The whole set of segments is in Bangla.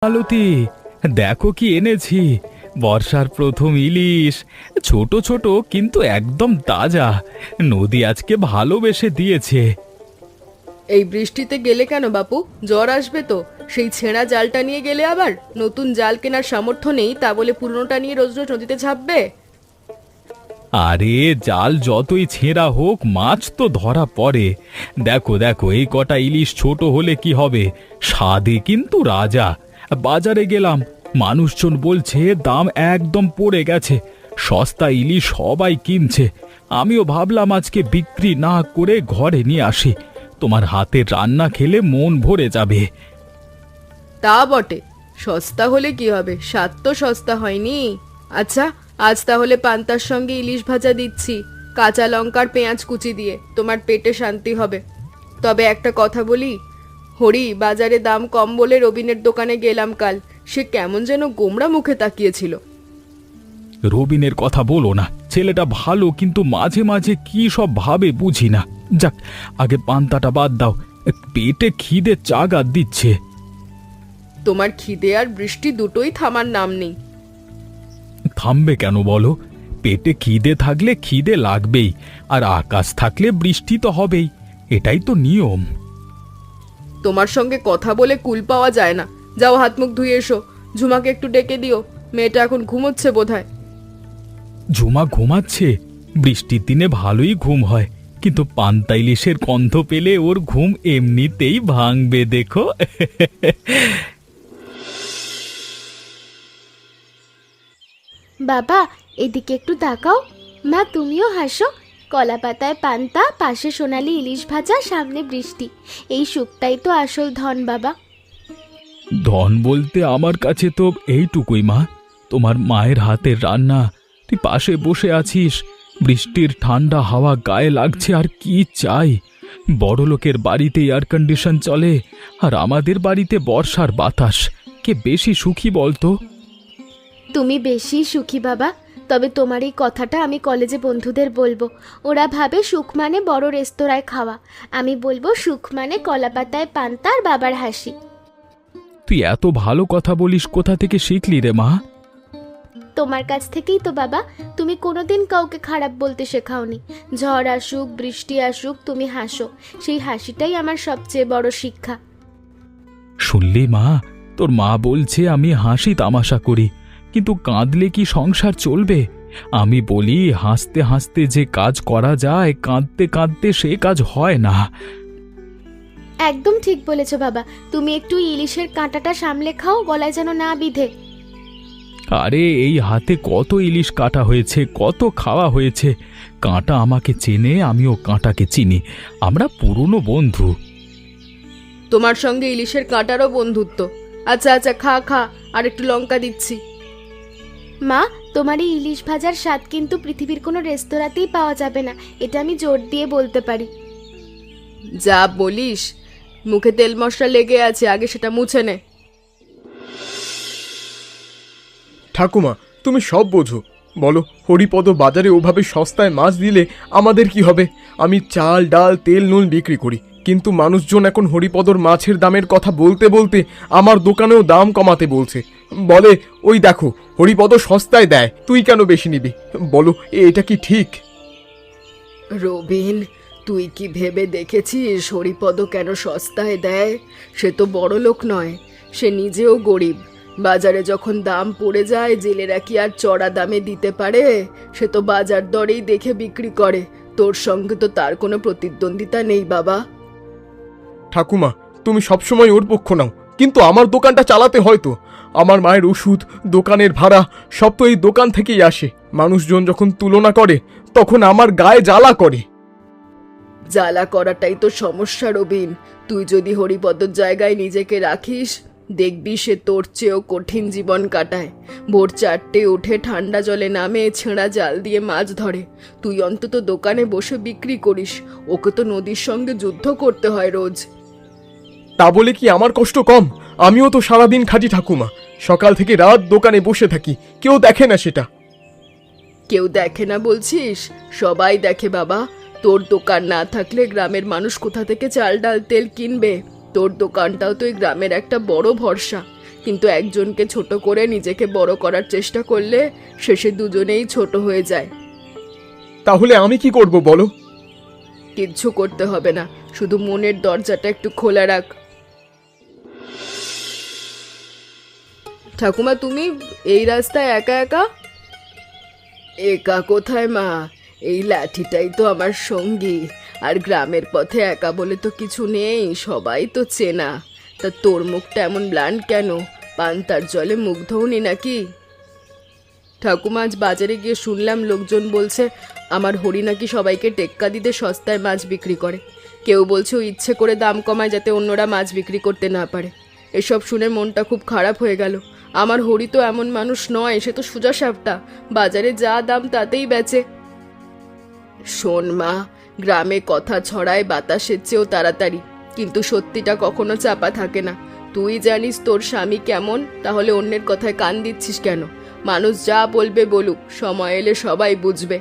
মালতী, দেখো কি এনেছি। বর্ষার প্রথম ইলিশ। ছোট ছোট কিন্তু একদম তাজা। নদী আজকে ভালোবেসে দিয়েছে। এই বৃষ্টিতে গেলে কেন বাপু? জ্বর আসবে তো। সেই ছেঁড়া জালটা নিয়ে গেলে আবার? নতুন জাল কেনার সামর্থ্য নেই তা বলে পুরনোটা নিয়ে রোজ রোজ নদীতে ঝাঁপবে? আরে জাল যতই ছেঁড়া হোক, মাছ তো ধরা পড়ে। দেখো দেখো, এই কটা ইলিশ ছোট হলে কি হবে, স্বাদে কিন্তু রাজা। বাজারে গেলাম, মানুষজন বলছে দাম একদম পড়ে গেছে, সস্তা ইলিশ সবাই কিনছে। আমিও ভাবলাম আজকে বিক্রি না করে ঘরে নিয়ে আসি। তোমার হাতের রান্না খেলে মন ভরে যাবে। তা বটে, সস্তা হলে কি হবে, স্বাদ তো সস্তা হয়নি। আচ্ছা, আজ তাহলে পান্তার সঙ্গে ইলিশ ভাজা দিচ্ছি, কাঁচা লঙ্কার পেঁয়াজ কুচি দিয়ে। তোমার পেটে শান্তি হবে। তবে একটা কথা বলি, হরি বাজারে দাম কম বলে রবিনের দোকানে গেলাম কাল। সে কেমন যেন গোমড়া মুখে তাকিয়েছিল। রবিনের কথা বলো না, ছেলেটা ভালো কিন্তু মাঝে মাঝে কি সব ভাবে বুঝি না। যাক, আগে পান্তাটা বাদ দাও, পেটে খিদে চাগাত দিচ্ছে। তোমার খিদে আর বৃষ্টি দুটোই থামার নাম নেই। থামবে কেন বলো? পেটে খিদে থাকলে খিদে লাগবেই, আর আকাশ থাকলে বৃষ্টি তো হবেই। এটাই তো নিয়ম। তোমার সঙ্গে কথা বলে কুল পাওয়া যায় না। যাও হাত মুখ ধুয়ে এসো। ঝুমাকে একটু ডেকে দিও, মেয়েটা এখন ঘুমোচ্ছে বোধহয়। ঝুমা ঘুমাচ্ছে? বৃষ্টির দিনে ভালোই ঘুম হয়, কিন্তু পান্তা ইলিশের গন্ধ পেলে ওর ঘুম এমনিতেই ভাঙবে দেখো। বাবা, এদিকে একটু তাকাও। মা, তুমিও হাসো। কলা পাতায় পান্তা, পাশে সোনালি ইলিশ ভাজা, সামনে বৃষ্টি। এই সুখটাই তো আসল ধন বাবা। ধন বলতে আমার কাছে তো এইটুকুই মা, তোমার মায়ের হাতের রান্না। তুই পাশে বসে আছিস, বৃষ্টির ঠান্ডা হাওয়া গায়ে লাগছে, আর কি চাই। বড়লোকের বাড়িতে এয়ার কন্ডিশন চলে, আর আমাদের বাড়িতে বর্ষার বাতাস। কে বেশি সুখী বলতো? তুমি বেশি সুখী বাবা। তবে তোমার এই কথাটা আমি কলেজে বন্ধুদের বলবো। ওরা ভাবে সুখ মানে বড় রেস্তোরাঁয় খাওয়া। আমি বলবো সুখ মানে কলা পাতায় পান্তা আর বাবার হাসি। তুই এত ভালো কথা বলিস, কোথা থেকে শিখলি রে মা? তোমার কাছ থেকেই তো বাবা। তুমি কোনোদিন কাউকে খারাপ বলতে শেখাওনি। ঝড় আসুক, বৃষ্টি আসুক, তুমি হাসো। সেই হাসিটাই আমার সবচেয়ে বড় শিক্ষা। শুনলি মা, তোর মা বলছে আমি হাসি তামাশা করি, কিন্তু কাঁদলে কি সংসার চলবে? আমি বলি হাসতে হাসতে যে কাজ করা যায়, কাঁদতে কাঁদতে সে কাজ হয় না। একদম ঠিক বলেছো বাবা। তুমি একটু ইলিশের কাঁটাটা সামলে খাও, গলায় যেন না বিধে। আরে এই হাতে কত ইলিশ কাটা হয়েছে, কত খাওয়া হয়েছে। কাঁটা আমাকে চেনে, আমিও কাঁটাকে চিনি। আমরা পুরনো বন্ধু। তোমার সঙ্গে ইলিশের কাঁটারও বন্ধুত্ব। আচ্ছা আচ্ছা, খা খা, আর একটু লঙ্কা দিচ্ছি। মা, তোমার এই ইলিশ ভাজার স্বাদ কিন্তু পৃথিবীর কোনো রেস্তোরাঁতেই পাওয়া যাবে না, এটা আমি জোর দিয়ে বলতে পারি। যা বলিস, মুখে তেল মশলা লেগে আছে, আগে সেটা মুছে নে। ঠাকুমা, তুমি সব বোঝো। বলো, হরিপদ বাজারে ওভাবে সস্তায় মাছ দিলে আমাদের কি হবে? আমি চাল ডাল তেল নুন বিক্রি করি, কিন্তু মানুষজন এখন হরিপদর মাছের দামের কথা বলতে বলতে আমার দোকানেও দাম কমাতে বলছে। বলে, ওই দেখো হরিপদ সস্তায় দেয়, তুই কেন বেশি নিবি? বলো, এটা কি ঠিক? রবিন, তুই কি ভেবে দেখেছিস হরিপদ কেন সস্তায় দেয়? সে তো বড় লোক নয়, সে নিজেও গরিব। বাজারে যখন দাম পড়ে যায়, জেলেরা কি আর চড়া দামে দিতে পারে? সে তো বাজার দরেই দেখে বিক্রি করে। তোর সঙ্গে তো তার কোনো প্রতিদ্বন্দ্বিতা নেই বাবা। ঠাকুমা, তুমি সবসময় ওর পক্ষ নাও, কিন্তু আমার দোকানটা চালাতে হয় তো। আমার মায়ের ওষুধ, দোকানের ভাড়া সব তো এই দোকান থেকেই আসে। মানুষজন যখন তুলনা করে, তখন আমার গায়ে জ্বালা করে। জ্বালা করাটাই তো সমস্যা রবিন। তুই যদি হরিপদর জায়গায় নিজেকে রাখিস, দেখবি সে তোর চেয়েও কঠিন জীবন কাটায়। ভোর 4টে উঠে ঠান্ডা জলে নামে, ছেঁড়া জাল দিয়ে মাছ ধরে। তুই অন্তত দোকানে বসে বিক্রি করিস, ওকে তো নদীর সঙ্গে যুদ্ধ করতে হয় রোজ। তা বলে কি আমার কষ্ট কম? আমিও তো সারাদিন খাটি ঠাকুমা, সকাল থেকে রাত দোকানে বসে থাকি, কেউ দেখে না সেটা। কেউ দেখে না বলছিস? সবাই দেখে বাবা। তোর দোকান না থাকলে গ্রামের মানুষ কোথা থেকে চাল ডাল তেল কিনবে? তোর দোকানটাও তো এই গ্রামের একটা বড় ভরসা। কিন্তু একজনকে ছোট করে নিজেকে বড় করার চেষ্টা করলে শেষে দুজনেই ছোট হয়ে যায়। তাহলে আমি কি করব বলো? কিচ্ছু করতে হবে না, শুধু মনের দরজাটা একটু খোলা রাখ। ঠাকুমা, তুমি এই রাস্তায় একা একা? একা কোথায় মা, এই লাঠিটাই তো আমার সঙ্গী। আর গ্রামের পথে একা বলে তো কিছু নেই, সবাই তো চেনা। তা তোর মুখটা এমন ব্লান্ট কেন? পান্তার জলে মুখ ধোনি নাকি? ঠাকুমা, আজ বাজারে গিয়ে শুনলাম লোকজন বলছে আমার হরি নাকি সবাইকে টেক্কা দিতে সস্তায় মাছ বিক্রি করে। কেউ বলছে ও ইচ্ছে করে দাম কমায় যাতে অন্যরা মাছ বিক্রি করতে না পারে। এসব শুনে মনটা খুব খারাপ হয়ে গেল। আমার হরি তো এমন মানুষ নয়, সে তো সোজা সাপটা, বাজারে যা দাম তাতেই বেচে। শোন মা, গ্রামে কথা ছড়ায় বাতাসের চেয়েও তাড়াতাড়ি, কিন্তু সত্যিটা কখনো চাপা থাকে না। তুই জানিস তোর স্বামী কেমন, তাহলে অন্যের কথায় কান দিচ্ছিস কেন? মানুষ যা বলবে বলুক, সময় এলে সবাই বুঝবে।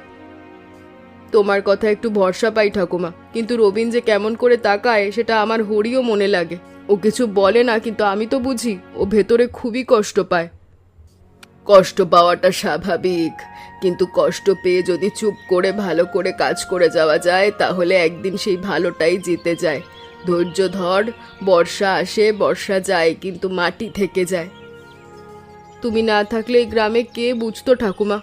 তোমার কথা একটু ভরসা পাই ঠাকুমা, কিন্তু রবিন যে কেমন করে তাকায় সেটা আমার হরিও মনে লাগে। ও কিছু বলে না, কিন্তু আমি তো বুঝি ও ভেতরে খুবই কষ্ট পায়। কষ্ট পাওয়াটা স্বাভাবিক, কিন্তু কষ্ট পেয়ে যদি চুপ করে ভালো করে কাজ করে যাওয়া যায় তাহলে একদিন সেই ভালোটাই জিতে যায়। ধৈর্য ধর, বর্ষা আসে বর্ষা যায়, কিন্তু মাটি থেকে যায়। তুমি না থাকলে এই গ্রামে কে বুঝতো ঠাকুমা?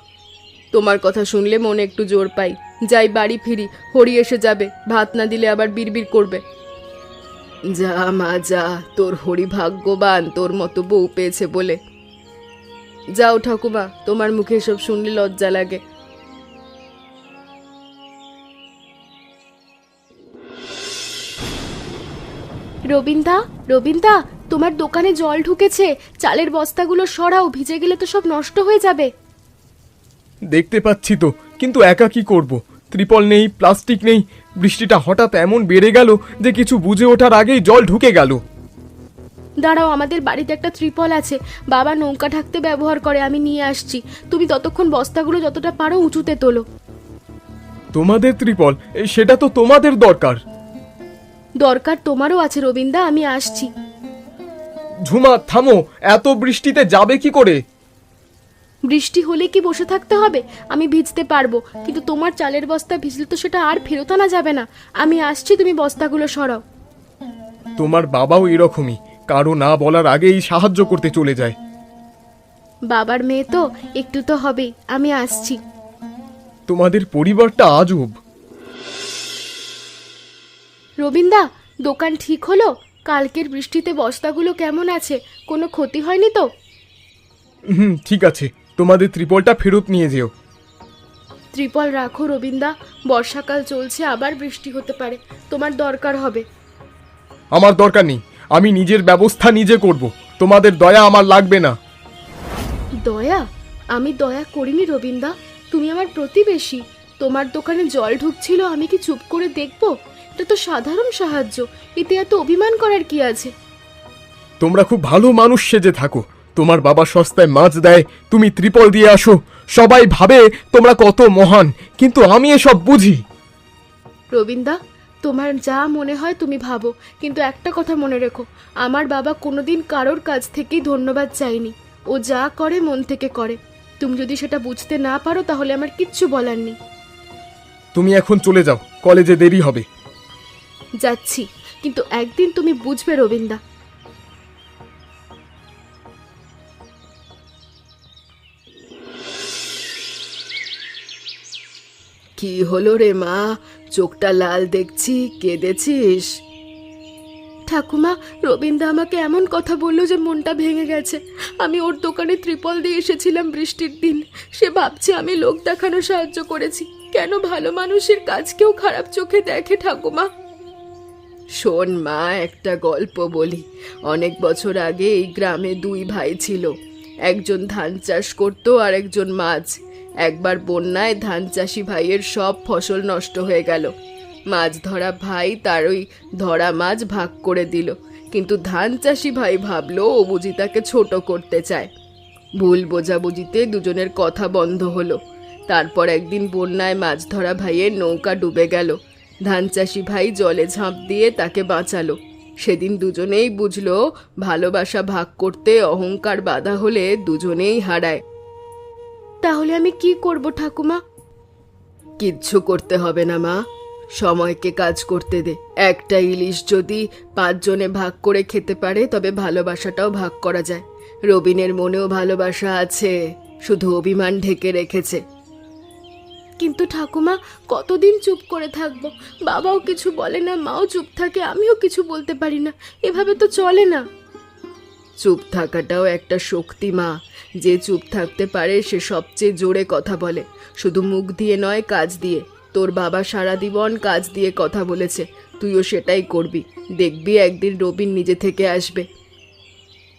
তোমার কথা শুনলে মনে একটু জোর পাই। যাই, বাড়ি ফিরি, হরি এসে যাবে, ভাত না দিলে আবার বিড়বিড় করবে। যা মা যা, তোর হরি ভাগ্যবান তোর মতো বউ পেয়েছে বলে। যাও ঠাকুমা, তোমার মুখে এসব শুনলে লজ্জা লাগে। রবিনদা, রবিনদা, তোমার দোকানে জল ঢুকেছে, চালের বস্তাগুলো সরাও, ভিজে গেলে তো সব নষ্ট হয়ে যাবে। দেখতে পাচ্ছি তো, কিন্তু একা কি করব? ত্রিপল নেই, প্লাস্টিক নেই। বৃষ্টিটা হঠাৎ এমন বেড়ে গেল যে কিছু বুঝে ওঠার আগেই জল ঢুকে গেল। দাঁড়াও, আমাদের বাড়িতে একটা ত্রিপল আছে, বাবা নৌকা ঢাকতে ব্যবহার করে, আমি নিয়ে আসছি। তুমি ততক্ষণ বস্তাগুলো যতটা পারো উঁচুতে তোলো। তোমাদের ত্রিপল? সেটা তো তোমাদের দরকার। দরকার তোমারও আছে রবিনদা, আমি আসছি। ঝুমা থামো, এত বৃষ্টিতে যাবে কি করে? বৃষ্টি হলে কি বসে থাকতে হবে? আমি ভিজতে পারবো, কিন্তু তোমার চালের বস্তা ভিজলে তো সেটা আর ফেরত আনা যাবে না। আমি আসছি, তুমি বস্তাগুলো সরাও। তোমার বাবাও এরকমই, কারো না বলার আগেই সাহায্য করতে চলে যায়। বাবার মেয়ে তো, একটু তো হবেই। আমি আসছি। তোমাদের পরিবারটা আজব। রবিনদা, দোকান ঠিক হলো? কালকের বৃষ্টিতে বস্তাগুলো কেমন আছে? কোনো ক্ষতি হয়নি তো? ঠিক আছে, তোমাদের ত্রিপলটা ফেরত নিয়ে যেও। ত্রিপল রাখো রবিনদা, বর্ষাকাল চলছে, আবার বৃষ্টি হতে পারে, তোমার দরকার হবে। আমার দরকার নেই, আমি নিজের ব্যবস্থা নিজে করব। তোমাদের দয়া আমার লাগবে না। দয়া? আমি দয়া করিনি রবিনদা, তুমি আমার প্রতিবেশী। তোমার দোকানে জল ঢুকছিল, আমি কি চুপ করে দেখবো? এটা তো সাধারণ সাহায্য, এতে এত অভিমান করার কি আছে? তোমরা খুব ভালো মানুষ সেজে থাকো। তোমার বাবা সস্তায় মাছ দেয়, তুমি ত্রিপল দিয়ে আসো। সবাই ভাবে তোমরা কত মহান, কিন্তু আমি এসব বুঝি। রবিনদা, তোমার যা মনে হয় তুমি ভাবো, কিন্তু একটা কথা মনে রেখো, আমার বাবা কোনোদিন কারোর কাছ থেকেই ধন্যবাদ চাইনি। ও যা করে মন থেকে করে। তুমি যদি সেটা বুঝতে না পারো তাহলে আমার কিচ্ছু বলার নেই। তুমি এখন চলে যাও, কলেজে দেরি হবে। যাচ্ছি, কিন্তু একদিন তুমি বুঝবে রবিনদা। কি হলো রে মা, চোখটা লাল দেখছি, কেঁদেছিস? ঠাকুমা, রবিনদা আমাকে এমন কথা বললো যে মনটা ভেঙে গেছে। আমি ওর দোকানে ত্রিপল দিয়ে এসেছিলাম বৃষ্টির দিন। সে ভাবছে আমি লোক দেখানো সাহায্য করেছি। কেন ভালো মানুষের কাজ কেউ খারাপ চোখে দেখে ঠাকুমা? শোন মা, একটা গল্প বলি। অনেক বছর আগে এই গ্রামে দুই ভাই ছিল। একজন ধান চাষ করতো আর একজন মাছ। একবার বন্যায় ধান চাষি ভাইয়ের সব ফসল নষ্ট হয়ে গেল। মাছ ধরা ভাই তার ওই ধরা মাছ ভাগ করে দিল, কিন্তু ধান চাষি ভাই ভাবলো ও বুঝি তাকে ছোট করতে চায়। ভুল বোঝাবুঝিতে দুজনের কথা বন্ধ হলো। তারপর একদিন বন্যায় মাছ ধরা ভাইয়ের নৌকা ডুবে গেল। ধান চাষি ভাই জলে ঝাঁপ দিয়ে তাকে বাঁচালো। সেদিন দুজনেই বুঝলো ভালোবাসা ভাগ করতে অহংকার বাধা হলে দুজনেই হারায়। তাহলে আমি কি করব ঠাকুমা? কিচ্ছু করতে হবে না মা, সময়কে কাজ করতে দে। একটা ইলিশ যদি 5 জনে ভাগ করে খেতে পারে তবে ভালোবাসাটাও ভাগ করা যায়। রবিনের মনেও ভালোবাসা আছে, শুধু অভিমান ঢেকে রেখেছে। কিন্তু ঠাকুমা, কতদিন চুপ করে থাকবো? বাবাও কিছু বলে না, মাও চুপ থাকে, আমিও কিছু বলতে পারি না। এভাবে তো চলে না। চুপ থাকাটাও একটা শক্তি মা। যে চুপ থাকতে পারে সে সবচেয়ে জোরে কথা বলে, শুধু মুখ দিয়ে নয়, কাজ দিয়ে। তোর বাবা সারা জীবন কাজ দিয়ে কথা বলেছে, তুইও সেটাই করবি। দেখবি একদিন রবিন নিজে থেকে আসবে।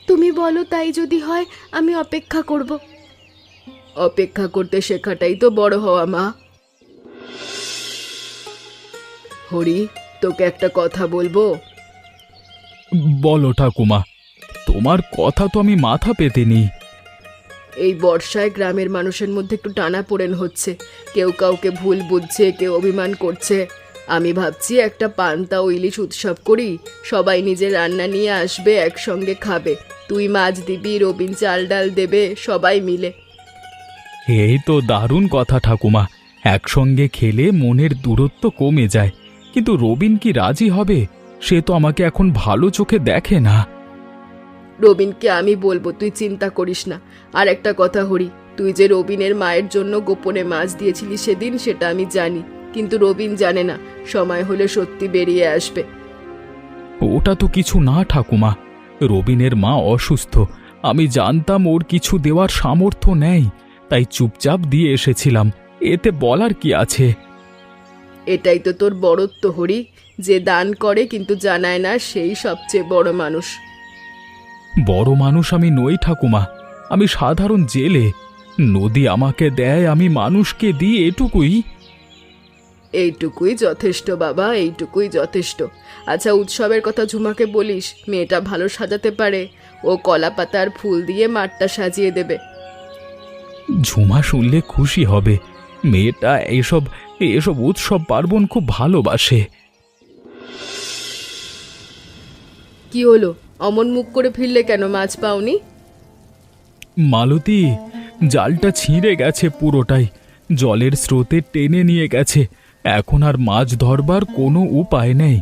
তুমি বলো, তাই যদি হয় আমি অপেক্ষা করব। অপেক্ষা করতে শেখাটাই তো বড় হওয়া মা। হরি, তোকে একটা কথা বলবো। বলো ঠাকুমা, তোমার কথা তো আমি মাথা পেতেনি। এই বর্ষায় গ্রামের মানুষের মধ্যে একটু টানাপোড়েন হচ্ছে, কেউ কাউকে ভুল বুঝছে, কেউ অভিমান করছে। আমি ভাবছি একটা পান্তা ও ইলিশ উৎসব করি, সবাই নিজের রান্না নিয়ে আসবে, একসঙ্গে খাবে। তুই মাছ দিবি, রবিন চাল ডাল দেবে, সবাই মিলে। এই তো দারুণ কথা ঠাকুমা, একসঙ্গে খেলে মনের দূরত্ব কমে যায়। কিন্তু রবিন কি রাজি হবে? সে তো আমাকে এখন ভালো চোখে দেখে না। রবিনকে আমি বলবো, তুই চিন্তা করিস না। আর একটা কথা হরি, তুই যে রবিনের মায়ের জন্য গোপনে মাছ দিয়েছিলি সেদিন, সেটা আমি জানি, কিন্তু রবিন জানে না। সময় হলে সত্যি বেরিয়ে আসবে। ওটা তো কিছু না ঠাকুমা, রবিনের মা অসুস্থ, আমি জানতাম ওর কিছু দেওয়ার সামর্থ্য নেই, তাই চুপচাপ দিয়ে এসেছিলাম। এতে বলার কি আছে? এটাই তো তোর বড়ত্ব হরি, যে দান করে কিন্তু জানায় না, সেই সবচেয়ে বড় মানুষ। বড় মানুষ আমি নই ঠাকুমা, আমি সাধারণ জেলে। নদী আমাকে দেয়, আমি মানুষকে দিই, এটুকুই। এইটুকুই যথেষ্ট বাবা, এইটুকুই যথেষ্ট। আচ্ছা, উৎসবের কথা ঝুমাকে বলিস, মেয়েটা ভালো সাজাতে পারে। ও কলা পাতার ফুল দিয়ে মাঠটা সাজিয়ে দেবে। ঝুমা শুনলে খুশি হবে। মেয়েটা এসব এসব উৎসব পার্বণ খুব ভালোবাসে। কি হলো, অমন মুখ করে ফিরলে কেন? মাছ পাওনি? মালতী, জালটা ছিঁড়ে গেছে পুরোটাই, জলের স্রোতে টেনে নিয়ে গেছে। এখন আর মাছ ধরবার কোনো উপায় নেই।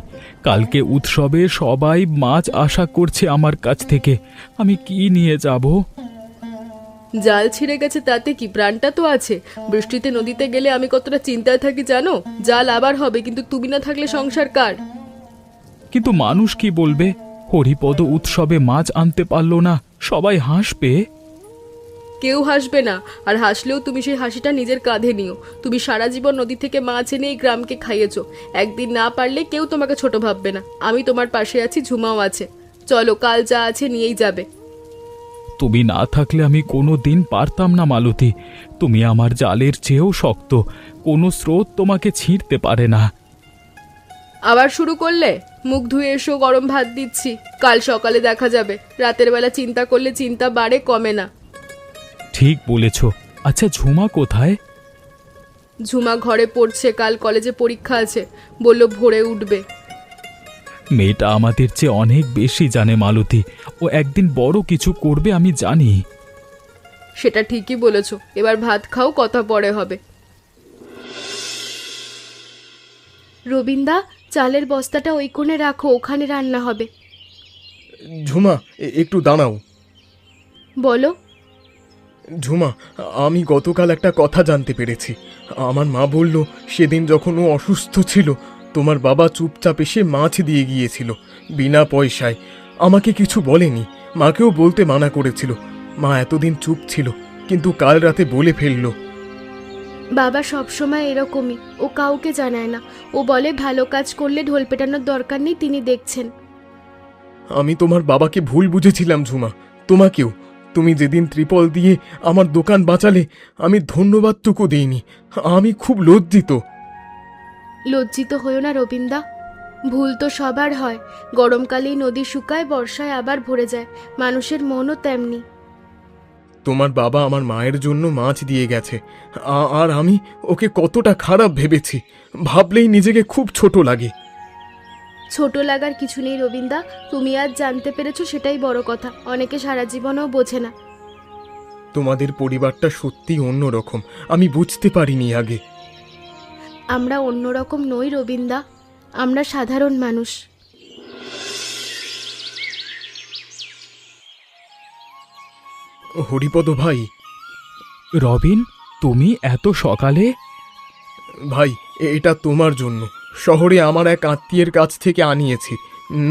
কালকে উৎসবে সবাই মাছ আশা করছে আমার কাছ থেকে, আমি কি নিয়ে যাব? জাল ছিঁড়ে গেছে তাতে কি, প্রাণটা তো আছে। বৃষ্টিতে নদীতে গেলে আমি কতটা চিন্তায় থাকি জানো? জাল আবার হবে, কিন্তু তুমি না থাকলে সংসার কার? কিন্তু মানুষ কি বলবে? হরিপদ উৎসবে মাছ আনতে পারলো না, সবাই হাসবে। কেউ হাসবে না, আর হাসলেও তুমি সেই হাসিটা নিজের কাঁধে নিও। তুমি সারা জীবন নদী থেকে মাছ এনে এই গ্রামকে খাইয়েছো, একদিন না পারলে কেউ তোমাকে ছোট ভাববে না। আমি তোমার পাশে আছি, ঝুমাও আছে। চলো, কাল যা আছে নিয়েই যাবে। তুমি না থাকলে আমি কোনো দিন পারতাম না মালতী। তুমি আমার জালের চেয়েও শক্ত, কোনো স্রোত তোমাকে ছিঁড়তে পারে না। আবার শুরু করলে? মুখ ধুয়ে এসো, গরম ভাত দিচ্ছি। কাল সকালে দেখা যাবে। রাতের বেলা চিন্তা করলে চিন্তা বাড়ে, কমে না। ঠিক বলেছ। আচ্ছা, ঝুমা কোথায়? ঝুমা ঘরে পড়ছে, কাল কলেজে পরীক্ষা আছে, বলল ভোরে উঠবে। মেয়েটা আমাদের চেয়ে অনেক বেশি জানে মালতী, ও একদিন বড় কিছু করবে আমি জানি। সেটা ঠিকই বলেছ। এবার ভাত খাও, কথা পরে হবে। রবিন্দা, চালের বস্তাটা ওই কোণে রাখো, ওখানে রান্না হবে। ঝুমা, একটু দাঁড়াও। বলো। ঝুমা, আমি গতকাল একটা কথা জানতে পেরেছি। আমার মা বলল সেদিন যখন ও অসুস্থ ছিল, তোমার বাবা চুপচাপ এসে মাছ দিয়ে গিয়েছিল, বিনা পয়সায়। আমাকে কিছু বলেনি, মাকেও বলতে মানা করেছিল। মা এতদিন চুপ ছিল, কিন্তু কাল রাতে বলে ফেলল। বাবা সবসময় এরকমই, ও কাউকে জানায় না। ও বলে ভালো কাজ করলে ঢোল পেটানোর দরকার নেই, তিনি দেখছেন। আমি তোমার বাবাকে ভুল বুঝেছিলাম ঝুমা, তোমাকেও। তুমি যেদিন ত্রিপল দিয়ে আমার দোকান বাঁচালে, আমি ধন্যবাদটুকু দিইনি। আমি খুব লজ্জিত। লজ্জিত হয়েও না রবিন্দা, ভুল তো সবার হয়। গরমকালেই নদী শুকায়, বর্ষায় আবার ভরে যায়। মানুষের মনও তেমনি। তোমার বাবা আমার মায়ের জন্য মাছ দিয়ে গেছে, আর আমি ওকে কতটা খারাপ ভেবেছি, ভাবলেই নিজেকে খুব ছোট লাগে। ছোট লাগার কিছু নেই রবিন্দা, তুমি আজ জানতে পেরেছো সেটাই বড় কথা। অনেকে সারা জীবনেও বোঝে না। তোমাদের পরিবারটা সত্যিই অন্যরকম, আমি বুঝতে পারিনি আগে। আমরা অন্যরকম নই রবিন্দা, আমরা সাধারণ মানুষ। হরিপদ ভাই, রবিন, তুমি এত সকালে? ভাই এটা তোমার জন্য। শহরে আমার এক আত্মীয়ের কাছ থেকে আনিয়েছি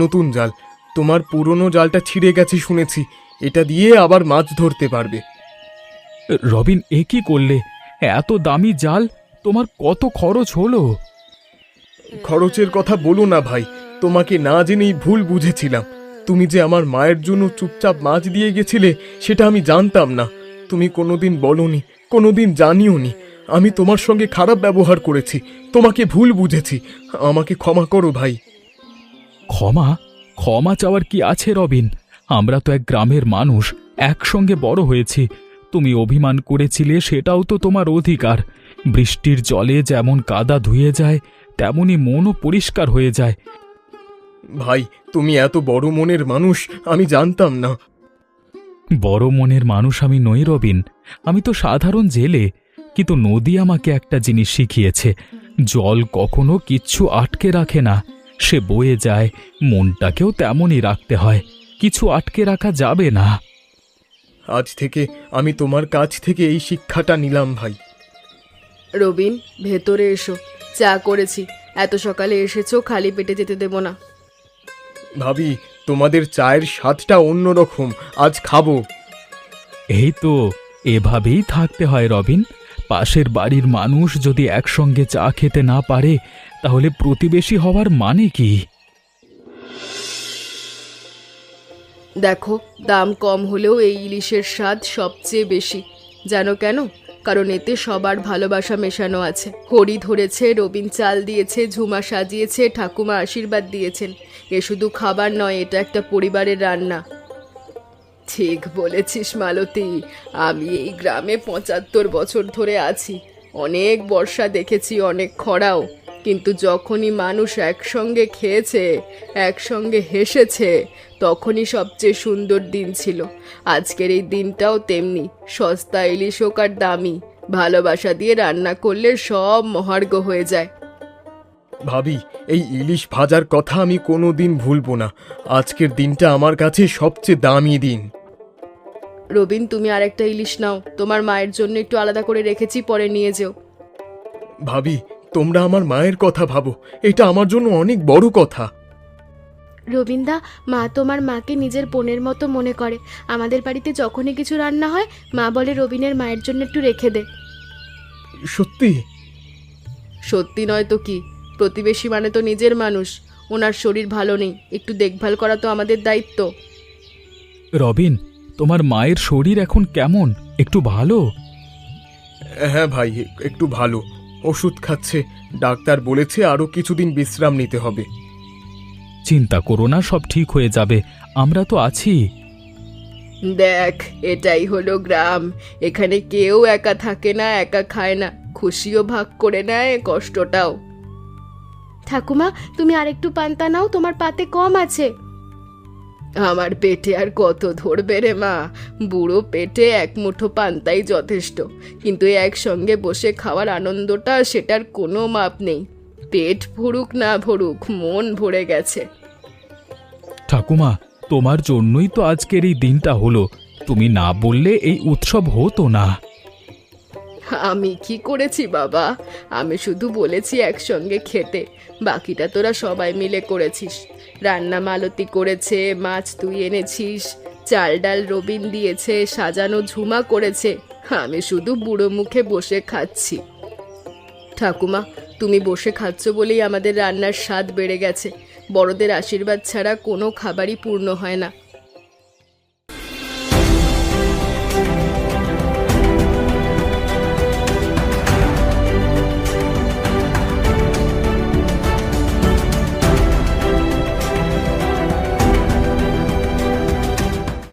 নতুন জাল। তোমার পুরনো জালটা ছিঁড়ে গেছে শুনেছি, এটা দিয়ে আবার মাছ ধরতে পারবে। রবিন, এ কি করলে? এত দামি জাল, তোমার কত খরচ হলো? খরচের কথা বলো না ভাই, তোমাকে না জেনেই ভুল বুঝেছিলাম। তুমি যে আমার মায়ের জন্য চুপচাপ মাছ দিয়ে গেছিলে সেটা আমি জানতাম না। তুমি কোনোদিন বলনি, কোনোদিন জানিও নি। আমি তোমার সঙ্গে খারাপ ব্যবহার করেছি, তোমাকে ভুল বুঝেছি, আমাকে ক্ষমা করো ভাই। ক্ষমা? ক্ষমা চাওয়ার কি আছে রবিন? আমরা তো এক গ্রামের মানুষ, একসঙ্গে বড় হয়েছি। তুমি অভিমান করেছিলে, সেটাও তো তোমার অধিকার। বৃষ্টির জলে যেমন কাদা ধুয়ে যায়, তেমনি মনও পরিষ্কার হয়ে যায়। ভাই তুমি এত বড় মনের মানুষ আমি জানতাম না। বড় মনের মানুষ আমি নই রবিন, আমি তো সাধারণ জেলে। কিন্তু নদী আমাকে একটা জিনিস শিখিয়েছে, জল কখনো কিচ্ছু আটকে রাখে না, সে বয়ে যায়। মনটাকেও তেমনই রাখতে হয়, কিছু আটকে রাখা যাবে না। আজ থেকে আমি তোমার কাছ থেকে এই শিক্ষাটা নিলাম ভাই। রবিন, ভেতরে এসো, চা করেছি। এত সকালে এসেছো, খালি পেটে যেতে দেব না। ভাবি তোমাদের চায়ের স্বাদটা অন্যরকম, আজ খাবো। এই তো, এভাবেই থাকতে হয় রবিন। পাশের বাড়ির মানুষ যদি একসঙ্গে চা খেতে না পারে, তাহলে প্রতিবেশী হওয়ার মানে কি? দেখো, দাম কম হলেও এই ইলিশের স্বাদ সবচেয়ে বেশি। জানো কেন? কারণ এতে সবার ভালোবাসা মেশানো আছে। হরি ধরেছে, রবিন চাল দিয়েছে, ঝুমা সাজিয়েছে, ঠাকুমা আশীর্বাদ দিয়েছেন। এ শুধু খাবার নয়, এটা একটা পরিবারের রান্না। ঠিক বলেছিস মালতী, আমি এই গ্রামে ৭৫ বছর ধরে আছি। অনেক বর্ষা দেখেছি, অনেক খরাও, কিন্তু যখনই মানুষ একসঙ্গে খেয়েছে, একসঙ্গে হেসেছে, তখনই সবচেয়ে সুন্দর দিন ছিল। আজকের এই দিনটাও তেমনি। সস্তা ইলিশ হোক আর দামি, ভালোবাসা দিয়ে রান্না করলে সব মহার্ঘ হয়ে যায়। ভাবি এই ইলিশ ভাজার কথা আমি কোনোদিন ভুলবো না। আজকের দিনটা আমার কাছে সবচেয়ে দামি দিন। রবিন, তুমি আরেকটা ইলিশ নাও, তোমার মায়ের জন্য একটু আলাদা করে রেখেছি, পরে নিয়ে যেও। ভাবি তোমরা আমার মায়ের কথা ভাবো, এটা আমার জন্য অনেক বড় কথা। রবিন্দা, মা তোমার মাকে নিজের বোনের মতো মনে করে। আমাদের বাড়িতে যখনই কিছু রান্না হয়, মা বলে রবিনের মায়ের জন্য একটু রেখে দে। সত্যি? সত্যি নয় তো কি? প্রতিবেশী মানে তো নিজের মানুষ। ওনার শরীর ভালো নেই, একটু দেখভাল করা তো আমাদের দায়িত্ব। রবিন, তোমার মায়ের শরীর এখন কেমন? একটু ভালো? হ্যাঁ ভাই, একটু ভালো। ওষুধ খাচ্ছে, ডাক্তার বলেছে আরো কিছুদিন বিশ্রাম নিতে হবে। চিন্তা করো না, সব ঠিক হয়ে যাবে, আমরা তো আছি। দেখ, এটাই হলো গ্রাম। এখানে কেউ একা থাকে না, একা খায় না, খুশিও ভাগ করে নেয়, কষ্টটাও। ঠাকুমা, তুমি আরেকটু পান্তা নাও, তোমার পাতে কম আছে। আমার পেটে আর কত ধরবে রে মা? বুড়ো পেটে এক মুঠো পান্তাই যথেষ্ট। কিন্তু একসঙ্গে বসে খাওয়ার আনন্দটা, সেটার কোনো মাপ নেই। পেট ভরুক না ভরুক, মন ভরে গেছে। ঠাকুমা, তোমার জন্যই তো আজকের এই দিনটা হলো। তুমি না বললে এই উৎসব হতো না। আমি কি করেছি বাবা? আমি শুধু বলেছি একসঙ্গে খেতে, বাকিটা তোরা সবাই মিলে করেছিস। রান্না মালতী করেছে, মাছ তুই এনেছিস, চাল ডাল রবিন দিয়েছে, সাজানো ঝুমা করেছে। আমি শুধু বুড়ো মুখে বসে খাচ্ছি। ঠাকুমা, তুমি বসে খাচ্ছ বলেই আমাদের রান্নার স্বাদ বেড়ে গেছে। বড়দের আশীর্বাদ ছাড়া কোনো খাবারই পূর্ণ হয় না।